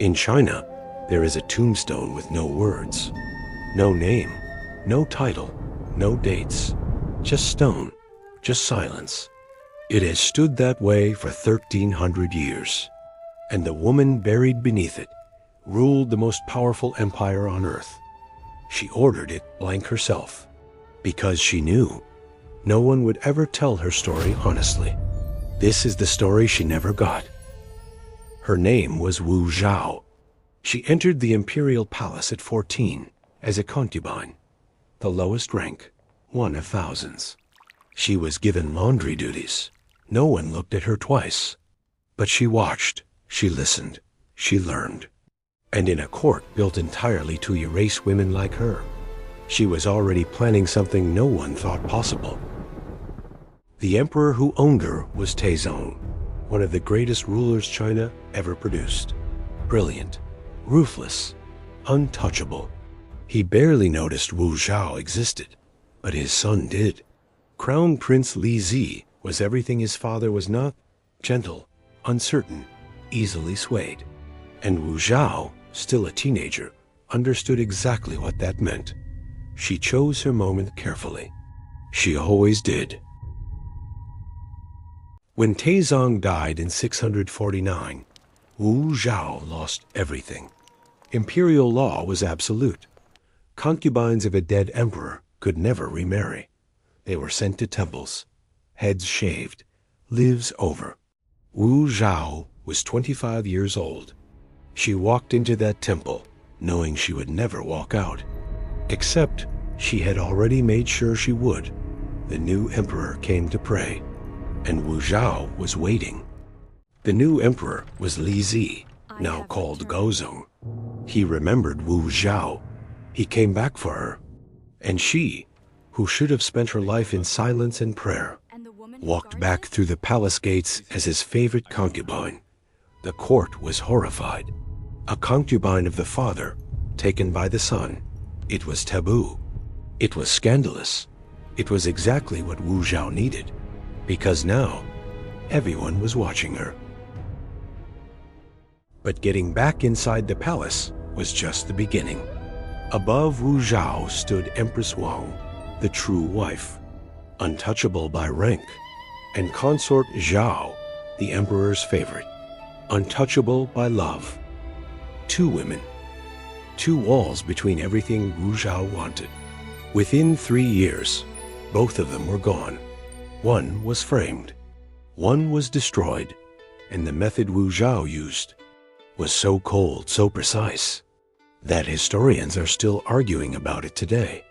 In China, there is a tombstone with no words, no name, no title, no dates, just stone, just silence. It has stood that way for 1,300 years, and the woman buried beneath it ruled the most powerful empire on earth. She ordered it blank herself, because she knew no one would ever tell her story honestly. This is the story she never got. Her name was Wu Zhao. She entered the imperial palace at 14 as a concubine, the lowest rank, one of thousands. She was given laundry duties. No one looked at her twice. But she watched, she listened, she learned. And in a court built entirely to erase women like her, she was already planning something no one thought possible. The emperor who owned her was Tang, one of the greatest rulers China ever produced. Brilliant, ruthless, untouchable. He barely noticed Wu Zhao existed, but his son did. Crown Prince Li Zi was everything his father was not: gentle, uncertain, easily swayed. And Wu Zhao, still a teenager, understood exactly what that meant. She chose her moment carefully. She always did. When Tang died in 649, Wu Zhao lost everything. Imperial law was absolute. Concubines of a dead emperor could never remarry. They were sent to temples, heads shaved, lives over. Wu Zhao was 25 years old. She walked into that temple, knowing she would never walk out. Except she had already made sure she would. The new emperor came to pray, and Wu Zhao was waiting. The new emperor was Li Zi, now called Gaozong. He remembered Wu Zhao. He came back for her. And she, who should have spent her life in silence and prayer, walked back through the palace gates as his favorite concubine. The court was horrified. A concubine of the father, taken by the son. It was taboo. It was scandalous. It was exactly what Wu Zhao needed, because now everyone was watching her. But getting back inside the palace was just the beginning. Above Wu Zhao stood Empress Wang, the true wife, untouchable by rank, and consort Zhao, the emperor's favorite, untouchable by love. Two women, two walls between everything Wu Zhao wanted. Within 3 years, both of them were gone. One was framed, one was destroyed, and the method Wu Zhao used was so cold, so precise, that historians are still arguing about it today.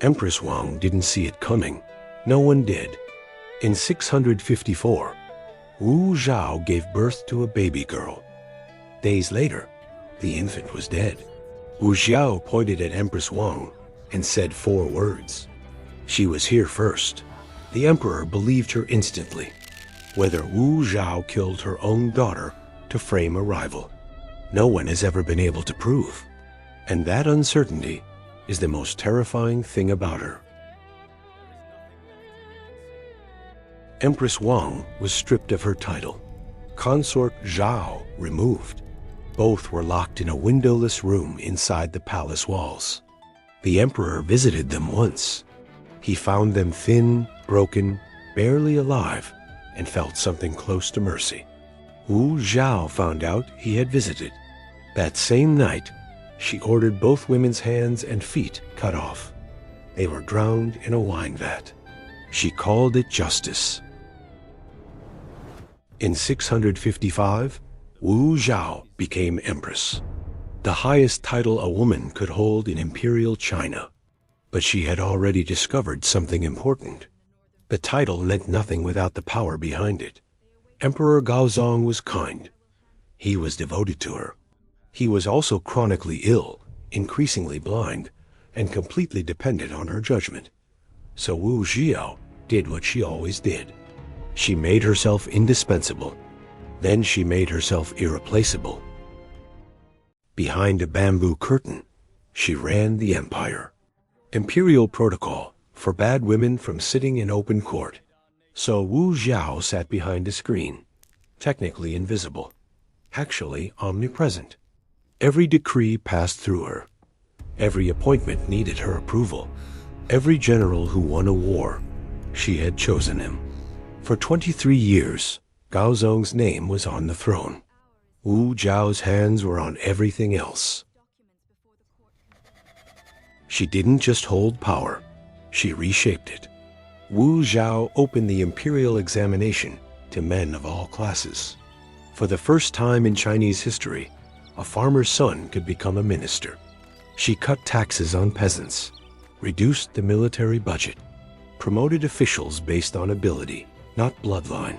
Empress Wang didn't see it coming. No one did. In 654, Wu Zhao gave birth to a baby girl. Days later, the infant was dead. Wu Zhao pointed at Empress Wang and said 4 words. She was here first. The emperor believed her instantly, whether Wu Zhao killed her own daughter to frame a rival. No one has ever been able to prove, and that uncertainty is the most terrifying thing about her. Empress Wang was stripped of her title. Consort Zhao removed. Both were locked in a windowless room inside the palace walls. The emperor visited them once. He found them thin, broken, barely alive, and felt something close to mercy. Wu Zhao found out he had visited. That same night, she ordered both women's hands and feet cut off. They were drowned in a wine vat. She called it justice. In 655, Wu Zhao became empress, the highest title a woman could hold in imperial China. But she had already discovered something important. The title meant nothing without the power behind it. Emperor Gaozong was kind. He was devoted to her. He was also chronically ill, increasingly blind, and completely dependent on her judgment. So Wu Zhao did what she always did. She made herself indispensable. Then she made herself irreplaceable. Behind a bamboo curtain, she ran the empire. Imperial protocol forbade women from sitting in open court. So Wu Zhao sat behind a screen, technically invisible. actually omnipresent. Every decree passed through her. Every appointment needed her approval. Every general who won a war, she had chosen him. For 23 years, Gaozong's name was on the throne. Wu Zhao's hands were on everything else. She didn't just hold power, she reshaped it. Wu Zhao opened the imperial examination to men of all classes. For the first time in Chinese history, a farmer's son could become a minister. She cut taxes on peasants, reduced the military budget, promoted officials based on ability, not bloodline.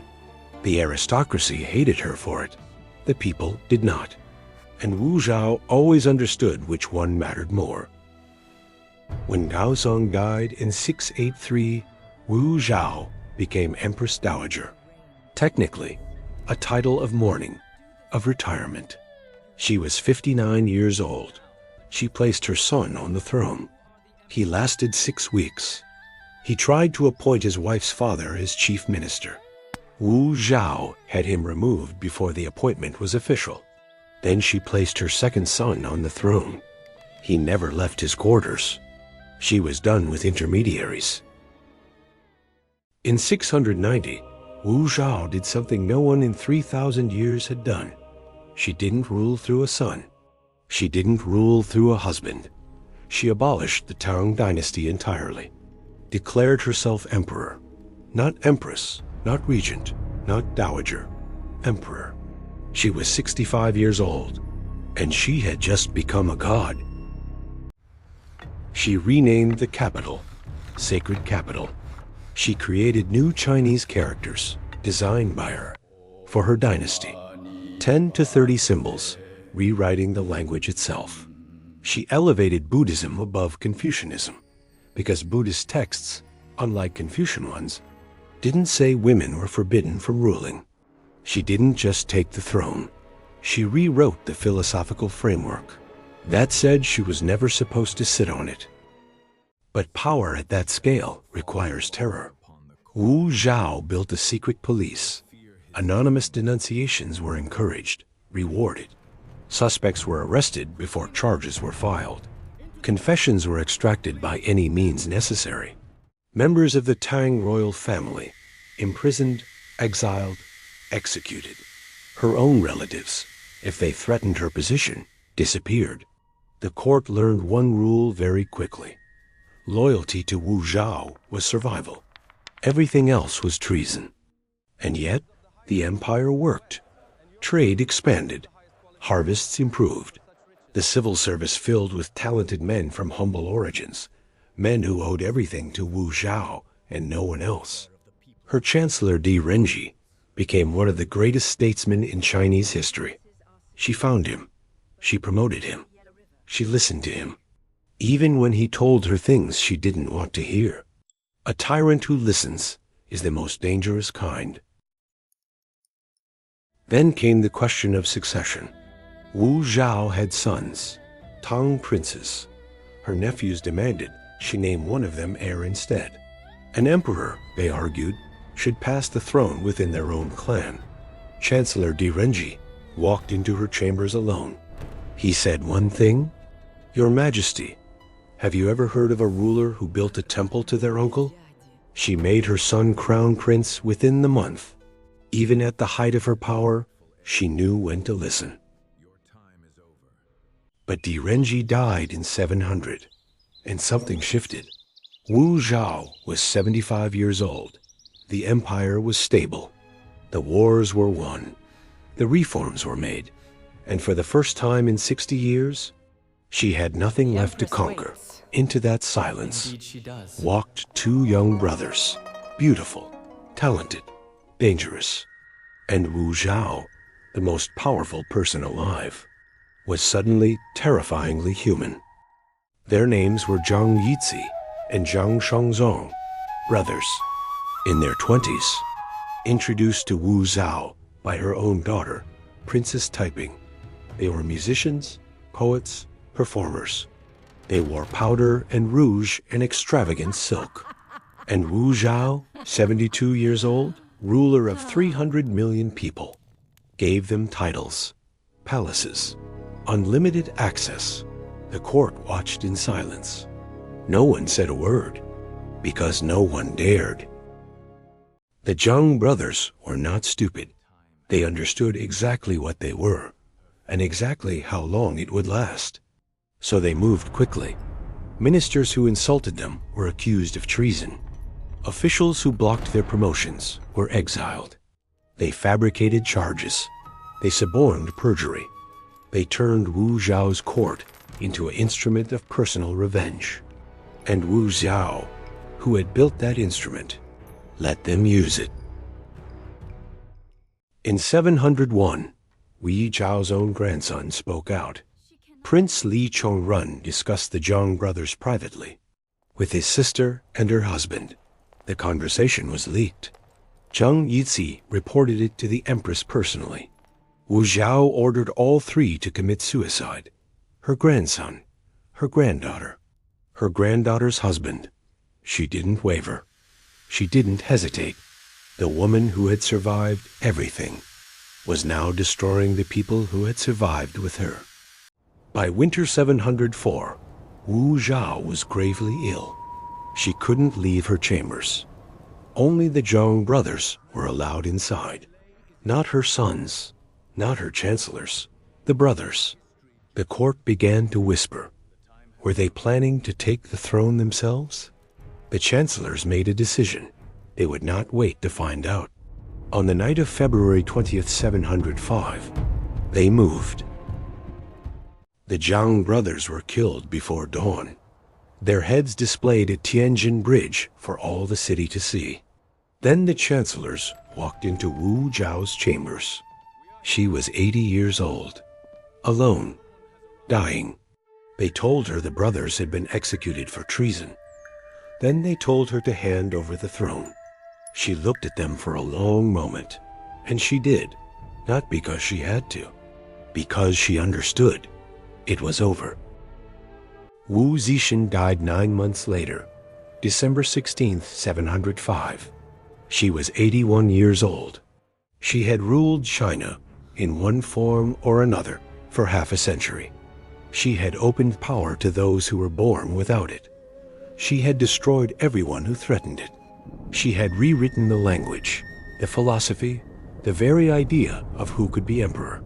The aristocracy hated her for it. The people did not. And Wu Zhao always understood which one mattered more. When Gaozong died in 683, Wu Zhao became Empress Dowager. Technically, a title of mourning, of retirement. She was 59 years old. She placed her son on the throne. He lasted 6 weeks. He tried to appoint his wife's father as chief minister. Wu Zhao had him removed before the appointment was official. Then she placed her second son on the throne. He never left his quarters. She was done with intermediaries. In 690, Wu Zhao did something no one in 3,000 years had done. She didn't rule through a son. She didn't rule through a husband. She abolished the Tang dynasty entirely, declared herself emperor, not empress, not regent, not dowager, emperor. She was 65 years old, and she had just become a god. She renamed the capital, Sacred Capital. She created new Chinese characters, designed by her, for her dynasty. 10 to 30 symbols, rewriting the language itself. She elevated Buddhism above Confucianism, because Buddhist texts, unlike Confucian ones, didn't say women were forbidden from ruling. She didn't just take the throne. She rewrote the philosophical framework. That said, she was never supposed to sit on it. But power at that scale requires terror. Wu Zhao built a secret police. Anonymous denunciations were encouraged, rewarded. Suspects were arrested before charges were filed. Confessions were extracted by any means necessary. Members of the Tang royal family, imprisoned, exiled, executed. Her own relatives, if they threatened her position, disappeared. The court learned one rule very quickly. Loyalty to Wu Zhao was survival. Everything else was treason. And yet, the empire worked. Trade expanded. Harvests improved. The civil service filled with talented men from humble origins, men who owed everything to Wu Zhao and no one else. Her chancellor Di Renji became one of the greatest statesmen in Chinese history. She found him. She promoted him. She listened to him, even when he told her things she didn't want to hear. A tyrant who listens is the most dangerous kind. Then came the question of succession. Wu Zhao had sons, Tang princes. Her nephews demanded she name one of them heir instead. An emperor, they argued, should pass the throne within their own clan. Chancellor Di Renji walked into her chambers alone. He said one thing, "Your Majesty, have you ever heard of a ruler who built a temple to their uncle? She made her son crown prince within the month. Even at the height of her power, she knew when to listen." But Di Renji died in 700, and something shifted. Wu Zhao was 75 years old. The empire was stable. The wars were won. The reforms were made. And for the first time in 60 years, she had nothing left to conquer. Into that silence walked two young brothers, beautiful, talented, dangerous. And Wu Zhao, the most powerful person alive, was suddenly terrifyingly human. Their names were Zhang Yizi and Zhang Shangzong, brothers, in their 20s, introduced to Wu Zhao by her own daughter, Princess Taiping. They were musicians, poets, performers. They wore powder and rouge and extravagant silk. And Wu Zhao, 72 years old, ruler of 300 million people, gave them titles, palaces, unlimited access. The court watched in silence. No one said a word, because no one dared. The Zhang brothers were not stupid. They understood exactly what they were, and exactly how long it would last. So they moved quickly. Ministers who insulted them were accused of treason. Officials who blocked their promotions were exiled. They fabricated charges. They suborned perjury. They turned Wu Zhao's court into an instrument of personal revenge. And Wu Zhao, who had built that instrument, let them use it. In 701, Wei Zhao's own grandson spoke out. Prince Li Chongrun discussed the Zhang brothers privately with his sister and her husband. The conversation was leaked. Zhang Yizi reported it to the Empress personally. Wu Zhao ordered all three to commit suicide. Her grandson, her granddaughter, her granddaughter's husband. She didn't waver. She didn't hesitate. The woman who had survived everything was now destroying the people who had survived with her. By winter 704, Wu Zhao was gravely ill. She couldn't leave her chambers. Only the Zhang brothers were allowed inside. Not her sons, not her chancellors, the brothers. The court began to whisper. Were they planning to take the throne themselves? The chancellors made a decision. They would not wait to find out. On the night of February 20th, 705, they moved. The Zhang brothers were killed before dawn. Their heads displayed at Tianjin Bridge for all the city to see. Then the chancellors walked into Wu Zhao's chambers. She was 80 years old, alone, dying. They told her the brothers had been executed for treason. Then they told her to hand over the throne. She looked at them for a long moment, and she did, not because she had to, because she understood. It was over. Wu Zetian died 9 months later, December 16th, 705. She was 81 years old. She had ruled China in one form or another for half a century. She had opened power to those who were born without it. She had destroyed everyone who threatened it. She had rewritten the language, the philosophy, the very idea of who could be emperor.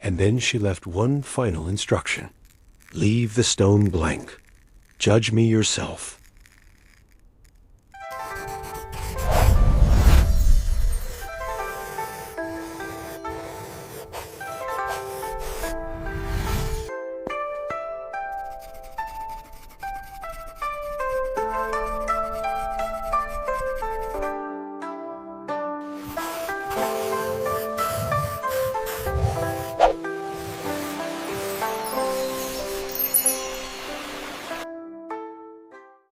And then she left one final instruction. Leave the stone blank. Judge me yourself.